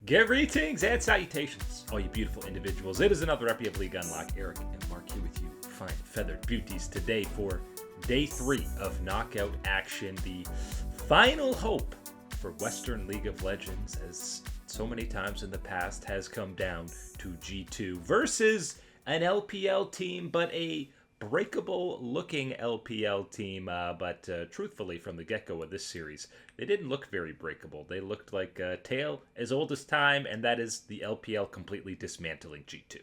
Greetings and salutations, all you beautiful individuals. It is another epi of League Unlock. Eric and Mark here with you, fine feathered beauties, today for day 3 of knockout action. The final hope for Western League of Legends, as so many times in the past, has come down to G2 versus an LPL team, but a breakable looking LPL team, but truthfully, from the get-go of this series, they didn't look very breakable. They looked like a tale as old as time, and that is the LPL completely dismantling G2.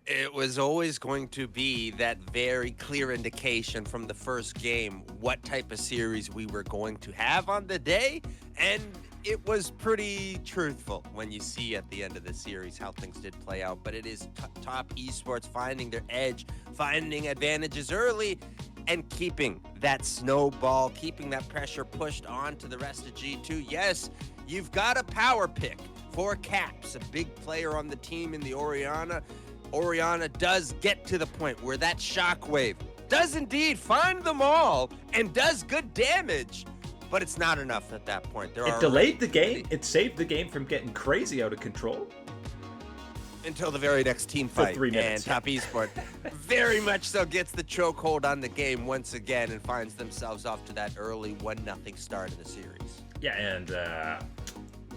It was always going to be that very clear indication from the first game what type of series we were going to have on the day, and it was pretty truthful when you see at the end of the series how things did play out. But it is top esports finding their edge, finding advantages early, and keeping that snowball, keeping that pressure pushed on to the rest of G2. Yes, you've got a power pick for Caps, a big player on the team in the Orianna. Orianna does get to the point where that shockwave does indeed find them all and does good damage. But it's not enough at that point. It delayed the game. It saved the game from getting crazy out of control. Until the very next team fight. For 3 minutes. And Top Esports very much so gets the chokehold on the game once again and finds themselves off to that early 1-0 start of the series. Yeah, and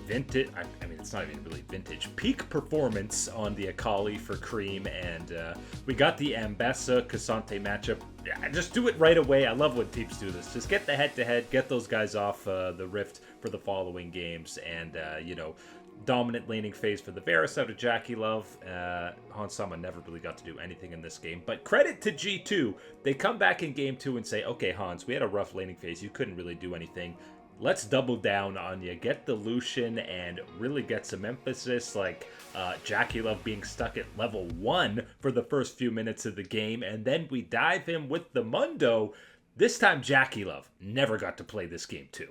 vintage, I mean, it's not even really vintage, peak performance on the Akali for Cream, and we got the Ambessa Cassante matchup. Yeah, just do it right away. I love when teams do this. Just get the head-to-head, get those guys off the Rift for the following games, and, dominant laning phase for the Varus out of Jackie Love. Hansama never really got to do anything in this game, but credit to G2. They come back in game 2 and say, okay, Hans, we had a rough laning phase. You couldn't really do anything. Let's double down on you, get the Lucian, and really get some emphasis, like Jackie Love being stuck at level 1 for the first few minutes of the game, and then we dive him with the Mundo. This time, Jackie Love never got to play this game too.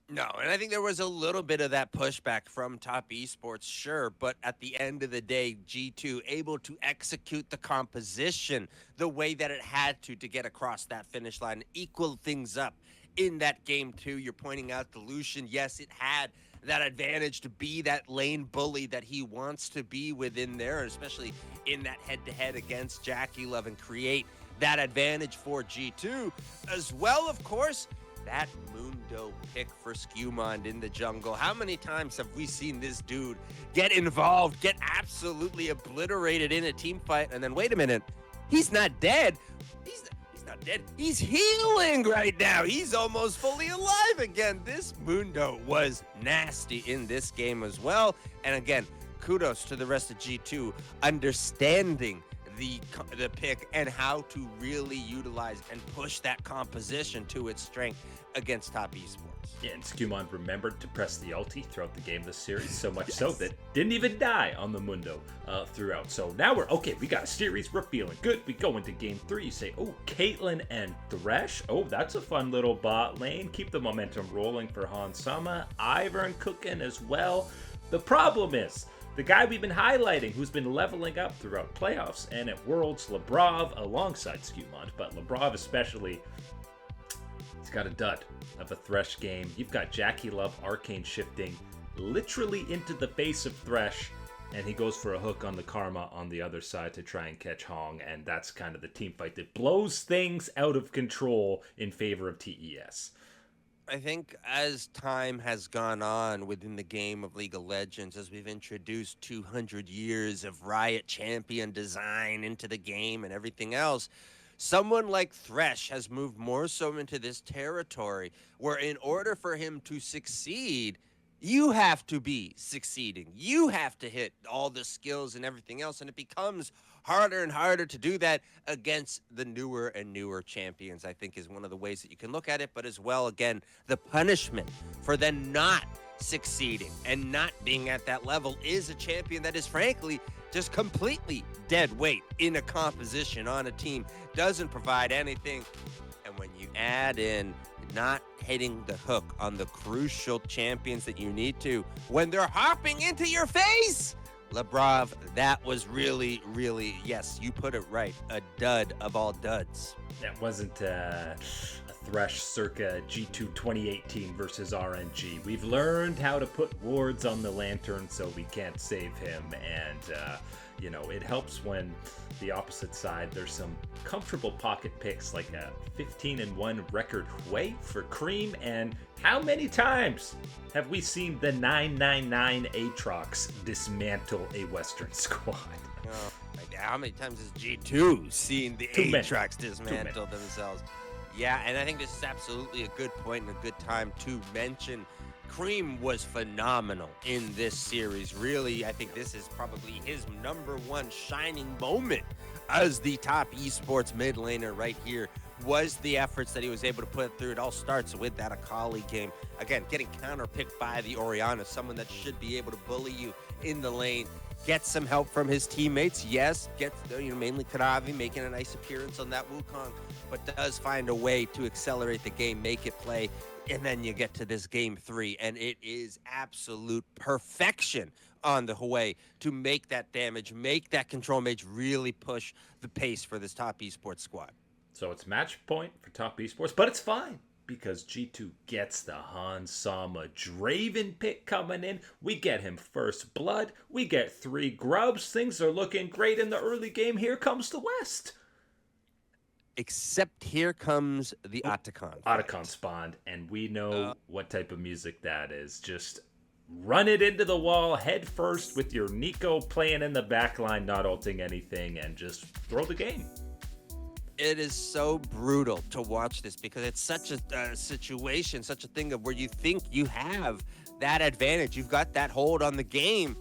No, and I think there was a little bit of that pushback from Top Esports, sure, but at the end of the day, G2 able to execute the composition the way that it had to get across that finish line, equal things up. In that game, too, you're pointing out the Lucian. Yes, it had that advantage to be that lane bully that he wants to be within there, especially in that head-to-head against Jackie Love, and create that advantage for G2. As well, of course, that Mundo pick for Skewmond in the jungle. How many times have we seen this dude get involved, get absolutely obliterated in a team fight, and then, wait a minute, he's not dead. He's not dead. He's healing right now. He's almost fully alive again. This Mundo was nasty in this game as well. And again, kudos to the rest of G2 understanding the pick and how to really utilize and push that composition to its strength against Top Esports. Yeah, and Skewmond remembered to press the ulti throughout the game this series, so much so that didn't even die on the Mundo throughout. So now we're okay. We got a series. We're feeling good. We go into game 3. You say, oh, Caitlyn and Thresh. Oh, that's a fun little bot lane. Keep the momentum rolling for Hansama. Ivern cooking as well. The problem is, the guy we've been highlighting, who's been leveling up throughout playoffs and at Worlds, Lebrov, alongside Skewmond, but Lebrov especially, he's got a dud of a Thresh game. You've got Jackie Love arcane shifting literally into the face of Thresh, and he goes for a hook on the Karma on the other side to try and catch Hong, and that's kind of the team fight that blows things out of control in favor of TES. I think as time has gone on within the game of League of Legends, as we've introduced 200 years of Riot champion design into the game and everything else, someone like Thresh has moved more so into this territory where in order for him to succeed, you have to be succeeding. You have to hit all the skills and everything else, and it becomes harder and harder to do that against the newer and newer champions, I think, is one of the ways that you can look at it. But as well, again, the punishment for them not succeeding and not being at that level is a champion that is, frankly, just completely dead weight in a composition on a team, doesn't provide anything. And when you add in not hitting the hook on the crucial champions that you need to when they're hopping into your face, Lebrov, that was really, really, yes, you put it right, a dud of all duds. That wasn't a Thresh circa G2 2018 versus RNG. We've learned how to put wards on the Lantern so we can't save him, and it helps when the opposite side, there's some comfortable pocket picks like a 15-1 record Hwei for Cream, and how many times have we seen the 999 Aatrox dismantle a Western squad? How many times has G2 seen the Aatrox dismantle themselves? Yeah, and I think this is absolutely a good point and a good time to mention Cream was phenomenal in this series. Really, I think this is probably his number one shining moment as the top esports mid laner right here, was the efforts that he was able to put through. It all starts with that Akali game. Again, getting counterpicked by the Orianna, someone that should be able to bully you in the lane. Get some help from his teammates. Yes, mainly Kadavi making a nice appearance on that Wukong, but does find a way to accelerate the game, make it play. And then you get to this game 3, and it is absolute perfection on the Hwei to make that damage, make that control mage really push the pace for this top esports squad. So it's match point for top esports, but it's fine because G2 gets the Hans Sama Draven pick coming in. We get him first blood. We get 3 grubs. Things are looking great in the early game. Here comes the West. Except here comes the Otacon. Otacon spawned, and we know what type of music that is. Just run it into the wall head first with your Nico playing in the backline, not ulting anything, and just throw the game. It is so brutal to watch this because it's such a situation, such a thing of where you think you have that advantage. You've got that hold on the game,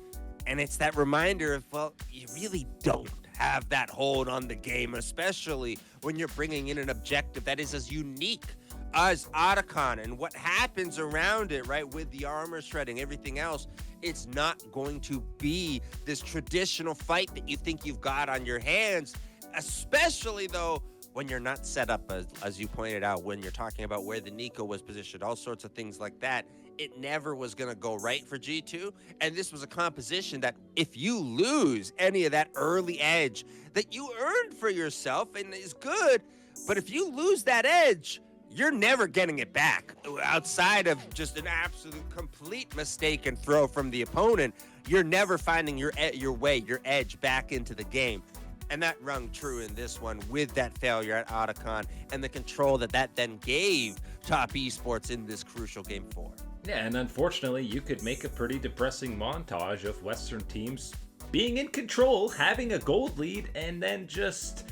and it's that reminder of, well, you really don't have that hold on the game, especially when you're bringing in an objective that is as unique as Otacon, and what happens around it, right, with the armor shredding, everything else. It's not going to be this traditional fight that you think you've got on your hands, especially though when you're not set up, as you pointed out, when you're talking about where the Nico was positioned, all sorts of things like that. It never was going to go right for G2, and this was a composition that if you lose any of that early edge that you earned for yourself and is good, but if you lose that edge, you're never getting it back. Outside of just an absolute complete mistake and throw from the opponent, you're never finding your edge back into the game. And that rung true in this one with that failure at Otacon and the control that then gave top esports in this crucial game 4. Yeah, and unfortunately, you could make a pretty depressing montage of Western teams being in control, having a gold lead, and then just,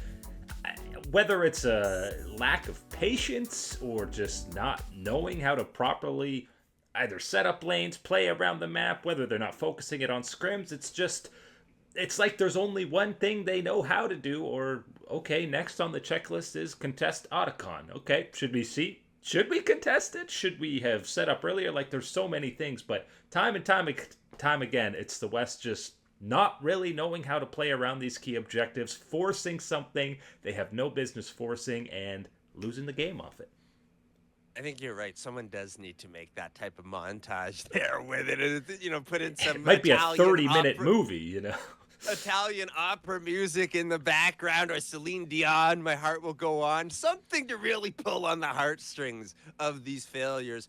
whether it's a lack of patience or just not knowing how to properly either set up lanes, play around the map, whether they're not focusing it on scrims, it's like there's only one thing they know how to do, or, okay, next on the checklist is contest Otacon. Okay, should we contest it? Should we have set up earlier? Like, there's so many things, but time and time again, it's the West just not really knowing how to play around these key objectives, forcing something they have no business forcing, and losing the game off it. I think you're right. Someone does need to make that type of montage there with it. Put in some. It might be a Italian 30-minute movie, Italian opera music in the background, or Celine Dion, My Heart Will Go On. Something to really pull on the heartstrings of these failures.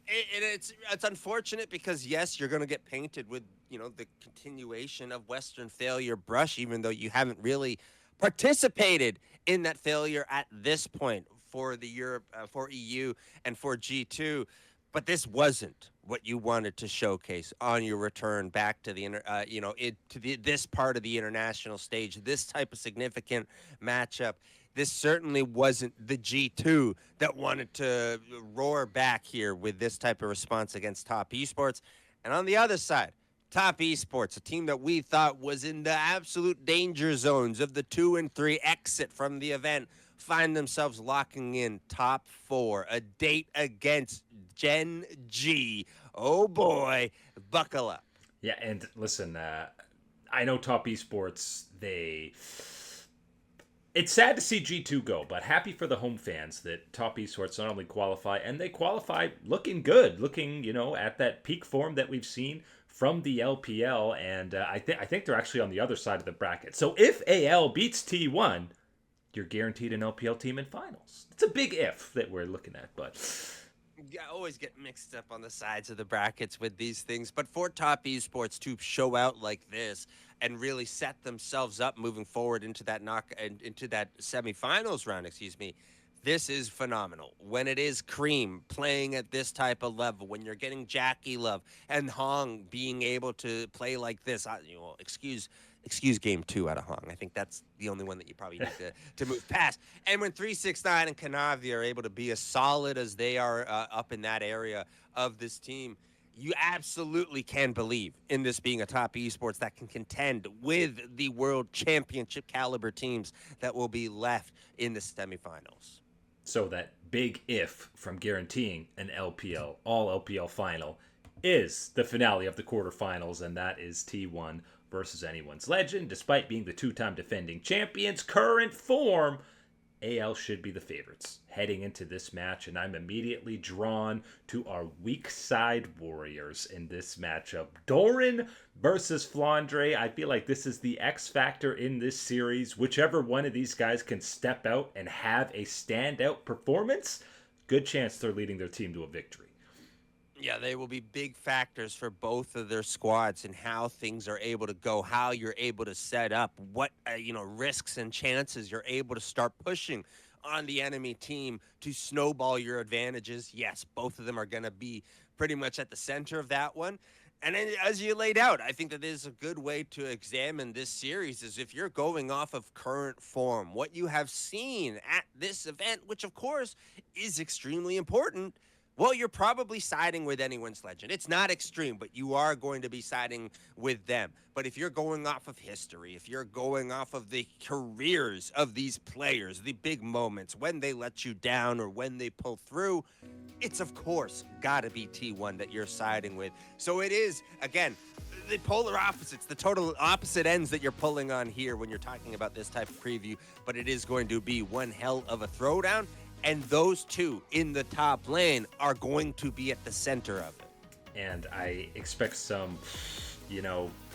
And it's unfortunate because, yes, you're going to get painted with, the continuation of Western failure brush, even though you haven't really participated in that failure at this point for the Europe, for EU and for G2. But this wasn't what you wanted to showcase on your return back to the this part of the international stage, this type of significant matchup. This certainly wasn't the G2 that wanted to roar back here with this type of response against top esports. And on the other side, top esports, a team that we thought was in the absolute danger zones of the 2 and 3 exit from the event, find themselves locking in top 4, a date against Gen G. Oh boy, buckle up. Yeah, and listen, I know top esports, it's sad to see G2 go, but happy for the home fans that top esports not only qualify, and they qualify looking good, looking, at that peak form that we've seen from the LPL, and I think they're actually on the other side of the bracket. So if AL beats T1, you're guaranteed an LPL team in finals. It's a big if that we're looking at, but I always get mixed up on the sides of the brackets with these things. But for top esports to show out like this and really set themselves up moving forward into that into that semifinals round, excuse me, this is phenomenal. When it is Cream playing at this type of level, when you're getting Jackie Love and Hong being able to play like this, excuse game 2 out of Hong. I think that's the only one that you probably need to move past. And when 369 and Kanavi are able to be as solid as they are up in that area of this team, you absolutely can believe in this being a top esports that can contend with the world championship caliber teams that will be left in the semifinals. So that big if from guaranteeing an LPL, all LPL final, is the finale of the quarterfinals, and that is T1 versus Anyone's Legend. Despite being the two-time defending champions, current form, AL should be the favorites heading into this match, and I'm immediately drawn to our weak side warriors in this matchup. Doran versus Flandre. I feel like this is the X factor in this series. Whichever one of these guys can step out and have a standout performance, good chance they're leading their team to a victory. Yeah, they will be big factors for both of their squads and how things are able to go, how you're able to set up, what risks and chances you're able to start pushing on the enemy team to snowball your advantages. Yes, both of them are going to be pretty much at the center of that one. And as you laid out, I think that is a good way to examine this series is if you're going off of current form, what you have seen at this event, which of course is extremely important. Well, you're probably siding with Anyone's Legend. It's not extreme, but you are going to be siding with them. But if you're going off of history, if you're going off of the careers of these players, the big moments, when they let you down or when they pull through, it's of course got to be T1 that you're siding with. So it is, again, the polar opposites, the total opposite ends that you're pulling on here when you're talking about this type of preview. But it is going to be one hell of a throwdown. And those two in the top lane are going to be at the center of it. And I expect some,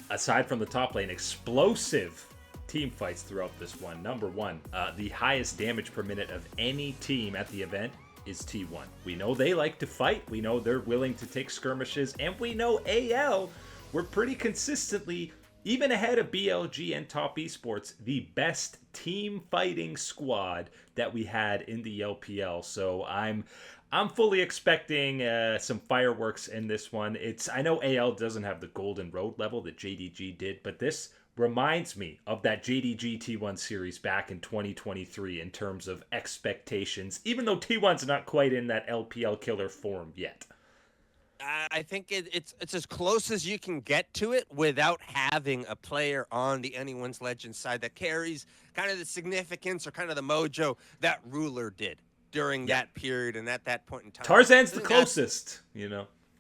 aside from the top lane, explosive team fights throughout this one. Number one, the highest damage per minute of any team at the event is T1. We know they like to fight. We know they're willing to take skirmishes. And we know AL, we're pretty consistently, even ahead of BLG and Top Esports, the best team fighting squad that we had in the LPL. So I'm fully expecting some fireworks in this one. I know AL doesn't have the Golden Road level that JDG did, but this reminds me of that JDG T1 series back in 2023 in terms of expectations, even though T1's not quite in that LPL killer form yet. I think it's as close as you can get to it without having a player on the Anyone's Legend side that carries kind of the significance or kind of the mojo that Ruler did during that period and at that point in time. Tarzan's the closest,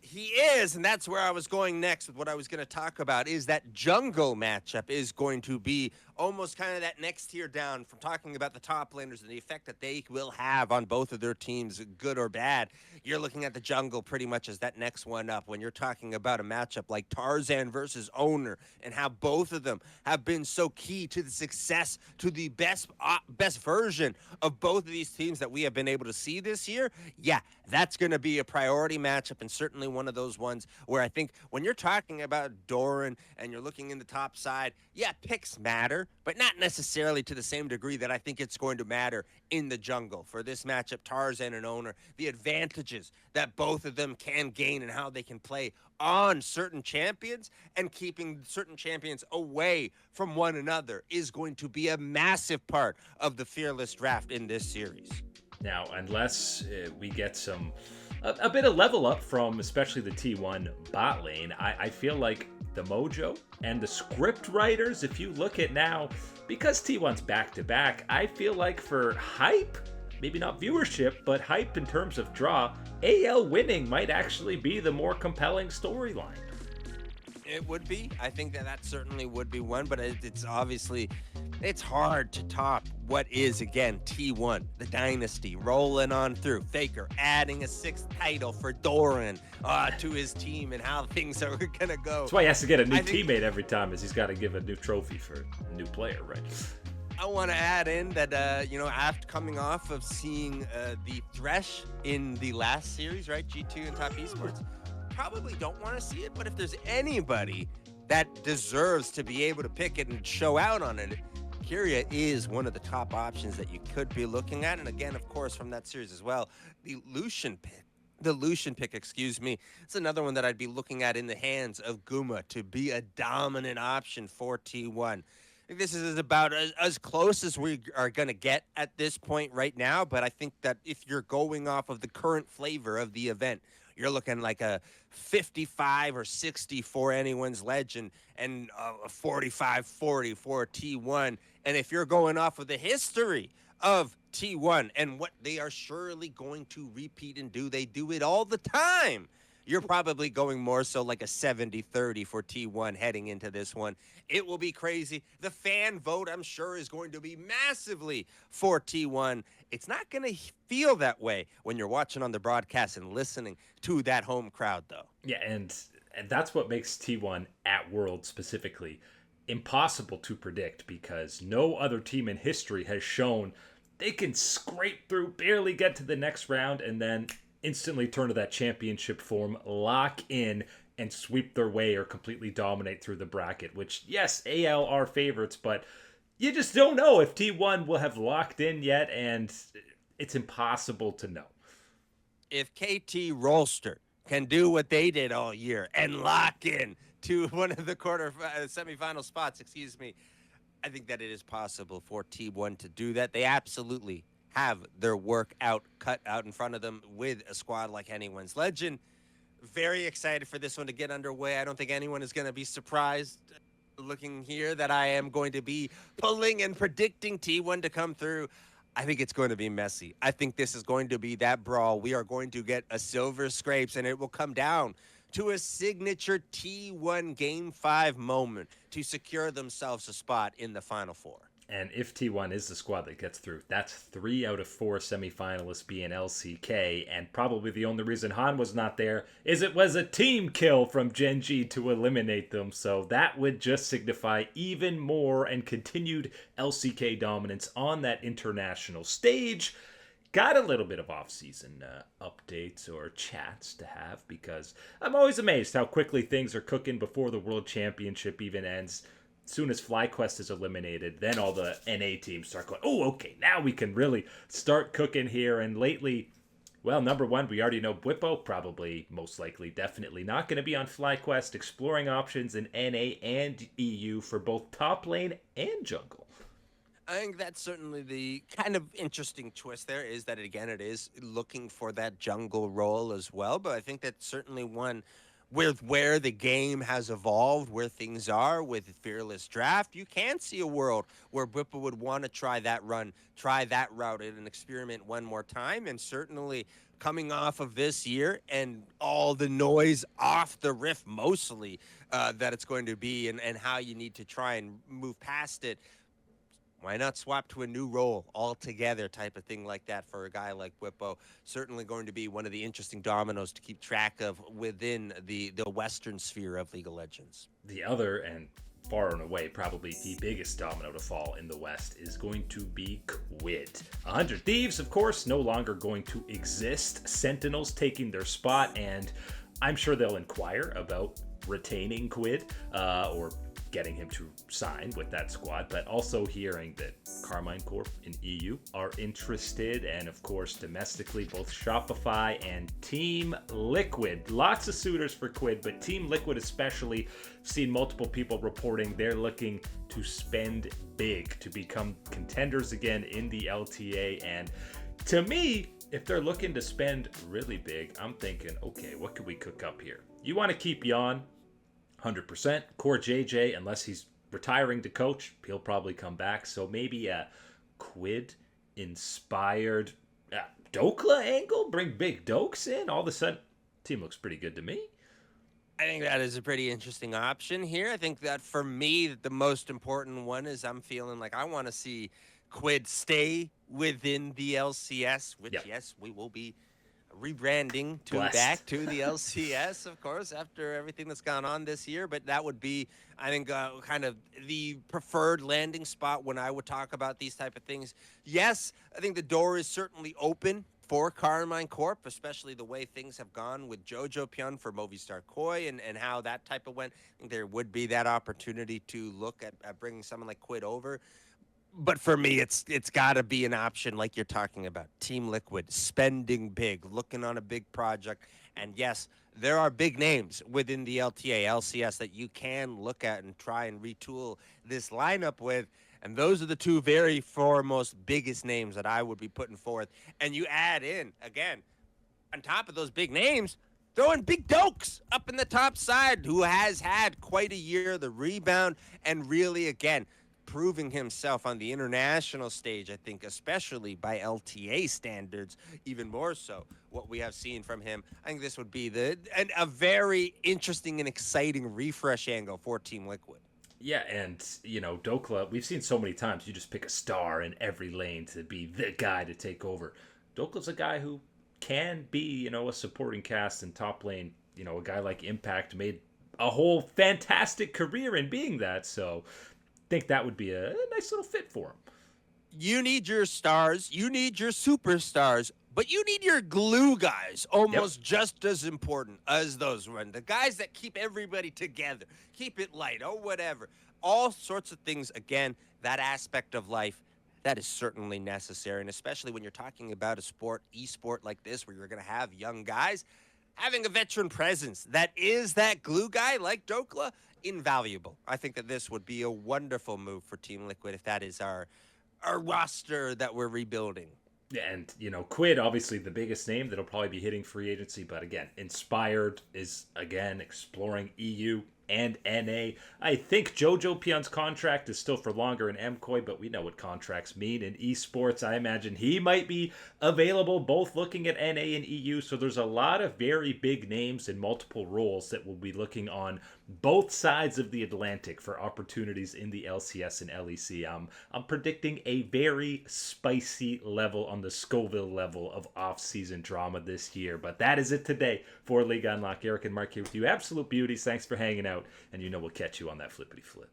He is, and that's where I was going next with what I was going to talk about, is that jungle matchup is going to be almost kind of that next tier down from talking about the top laners and the effect that they will have on both of their teams, good or bad. You're looking at the jungle pretty much as that next one up when you're talking about a matchup like Tarzan versus Owner and how both of them have been so key to the success, to the best version of both of these teams that we have been able to see this year. Yeah, that's going to be a priority matchup and certainly one of those ones where I think when you're talking about Doran and you're looking in the top side, yeah, picks matter, but not necessarily to the same degree that I think it's going to matter in the jungle. For this matchup, Tarzan and Owner, the advantages that both of them can gain and how they can play on certain champions and keeping certain champions away from one another is going to be a massive part of the Fearless draft in this series. Now, unless we get a bit of level up from especially the T1 bot lane, I feel like the mojo and the script writers, if you look at now, because T1's back-to-back, I feel like for hype, maybe not viewership, but hype in terms of draw, AL winning might actually be the more compelling storyline. It would be. I think that certainly would be one, but it's obviously, it's hard to top what is, again, T1, the dynasty, rolling on through. Faker adding a 6th title for Doran to his team and how things are going to go. That's why he has to get a new teammate every time, is he's got to give a new trophy for a new player, right? I want to add in that, after coming off of seeing the Thresh in the last series, right, G2 and Top Esports, probably don't want to see it. But if there's anybody that deserves to be able to pick it and show out on it, Kyria is one of the top options that you could be looking at. And again, of course, from that series as well, the Lucian pick. The Lucian pick, excuse me. It's another one that I'd be looking at in the hands of Guma to be a dominant option for T1. I think this is about as close as we are going to get at this point right now. But I think that if you're going off of the current flavor of the event, you're looking like a 55 or 60 for anyone's legend and a 45-40 for T1. And if you're going off of the history of T1 and what they are surely going to repeat and do, they do it all the time. You're probably going more so like a 70-30 for T1 heading into this one. It will be crazy. The fan vote, I'm sure, is going to be massively for T1. It's not going to feel that way when you're watching on the broadcast and listening to that home crowd, though. Yeah, and that's what makes T1 at World specifically impossible to predict, because no other team in history has shown they can scrape through, barely get to the next round, and then instantly turn to that championship form, lock in, and sweep their way or completely dominate through the bracket, which, yes, AL are favorites, but you just don't know if T1 will have locked in yet, and it's impossible to know. If KT Rolster can do what they did all year and lock in to one of the semifinal spots, I think that it is possible for T1 to do that. They absolutely have their work cut out in front of them with a squad like anyone's legend. Very excited for this one to get underway. I don't think anyone is going to be surprised looking here that I am going to be pulling and predicting T1 to come through. I think it's going to be messy. I think this is going to be that brawl. We are going to get a silver scrapes, and it will come down to a signature T1 Game 5 moment to secure themselves a spot in the Final Four. And if T1 is the squad that gets through, that's 3 out of 4 semifinalists being LCK, and probably the only reason Han was not there is it was a team kill from Gen G to eliminate them, so that would just signify even more and continued LCK dominance on that international stage. Got a little bit of off-season updates or chats to have, because I'm always amazed how quickly things are cooking before the World Championship even ends. Soon as FlyQuest is eliminated, then all the NA teams start going, oh, okay, now we can really start cooking here. And lately, well, number one, we already know Bwipo, probably, most likely, definitely not going to be on FlyQuest, exploring options in NA and EU for both top lane and jungle. I think that's certainly the kind of interesting twist there, is that, again, it is looking for that jungle role as well. But I think that's certainly one with where the game has evolved, where things are with Fearless Draft, you can see a world where Bwipo would want to try that run, try that route, and experiment one more time. And certainly coming off of this year and all the noise off the riff mostly that it's going to be, and how you need to try and move past it, why not swap to a new role altogether, type of thing like that for a guy like Bwipo? Certainly going to be one of the interesting dominoes to keep track of within the Western sphere of League of Legends. The other, and far and away probably the biggest domino to fall in the West, is going to be Quid. 100 Thieves, of course, no longer going to exist. Sentinels taking their spot, and I'm sure they'll inquire about retaining Quid, or getting him to sign with that squad, but also hearing that Carmine Corp in EU are interested, and of course domestically both Shopify and Team Liquid. Lots of suitors for Quid, but Team Liquid especially, seen multiple people reporting they're looking to spend big to become contenders again in the LTA. And to me, if they're looking to spend really big, I'm thinking, okay, what could we cook up here? You want to keep Yon 100%. Core JJ, unless he's retiring to coach, he'll probably come back. So maybe a Quid-inspired Dokla angle? Bring big Dokes in? All of a sudden, team looks pretty good to me. I think that is a pretty interesting option here. I think that for me, the most important one is I'm feeling like I want to see Quid stay within the LCS, which, yes, we will be rebranding Blessed. back to the LCS, of course, after everything that's gone on this year. But that would be, I think, kind of the preferred landing spot when I would talk about these type of things. Yes, I think the door is certainly open for Carmine Corp, especially the way things have gone with Jojo Pyun for Movistar Koi and how that type of went. I think there would be that opportunity to look at bringing someone like Quid over. But for me, it's got to be an option like you're talking about. Team Liquid spending big, looking on a big project, and yes, there are big names within the LTA LCS that you can look at and try and retool this lineup with. And those are the two very foremost biggest names that I would be putting forth. And you add in again on top of those big names, throwing Big Dokes up in the top side, who has had quite a year, the rebound, and really, again, proving himself on the international stage, I think, especially by LTA standards, even more so what we have seen from him. I think this would be a very interesting and exciting refresh angle for Team Liquid. Yeah, and Dokla, we've seen so many times you just pick a star in every lane to be the guy to take over. Dokla's a guy who can be, a supporting cast in top lane. A guy like Impact made a whole fantastic career in being that. So I think that would be a nice little fit for him. You need your stars, you need your superstars, but you need your glue guys almost just as important as those one. The guys that keep everybody together, keep it light, or whatever. All sorts of things. Again, that aspect of life, that is certainly necessary. And especially when you're talking about a sport, esport like this, where you're going to have young guys, having a veteran presence that is that glue guy like Dokla, invaluable. I think that this would be a wonderful move for Team Liquid if that is our roster that we're rebuilding. And, Quid, obviously the biggest name that'll probably be hitting free agency. But again, Inspired is, again, exploring EU and NA. I think Jojo Pyun's contract is still for longer in MKOI, but we know what contracts mean in esports. I imagine he might be available, both looking at NA and EU. So there's a lot of very big names in multiple roles that will be looking on both sides of the Atlantic for opportunities in the LCS and LEC. I'm predicting a very spicy level on the Scoville level of off-season drama this year. But that is it today for League Unlock. Eric and Mark here with you. Absolute beauties. Thanks for hanging out. And we'll catch you on that flippity flip.